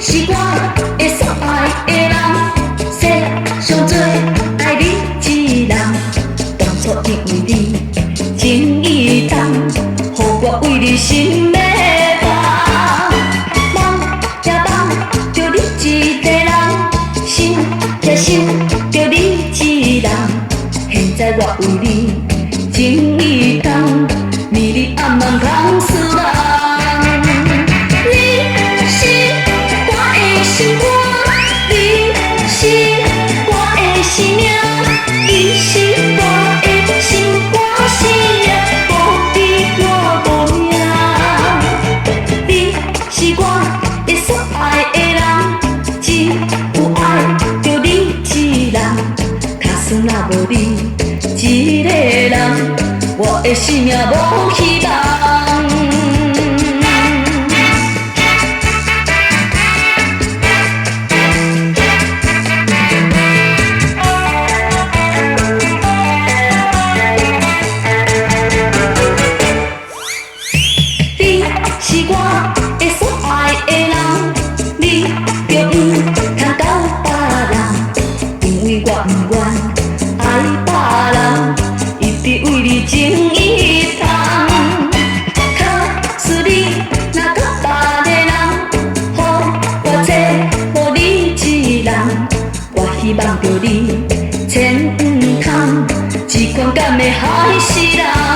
是我会所爱的人，世上最爱你一人。当初因为你情意重，予我为你心要放。梦也梦着你一个人，想也想着你一人。现在我为你情意重，暝日暗暗通思梦。若无你一个人，我的生命无希望。你是我的所爱的人，你着不通交别人，因为我不愿。爱别人，一直为你情意重。可是你若搁别个人，予我找无你一人。我希望着你千毋通，一款敢会害死人。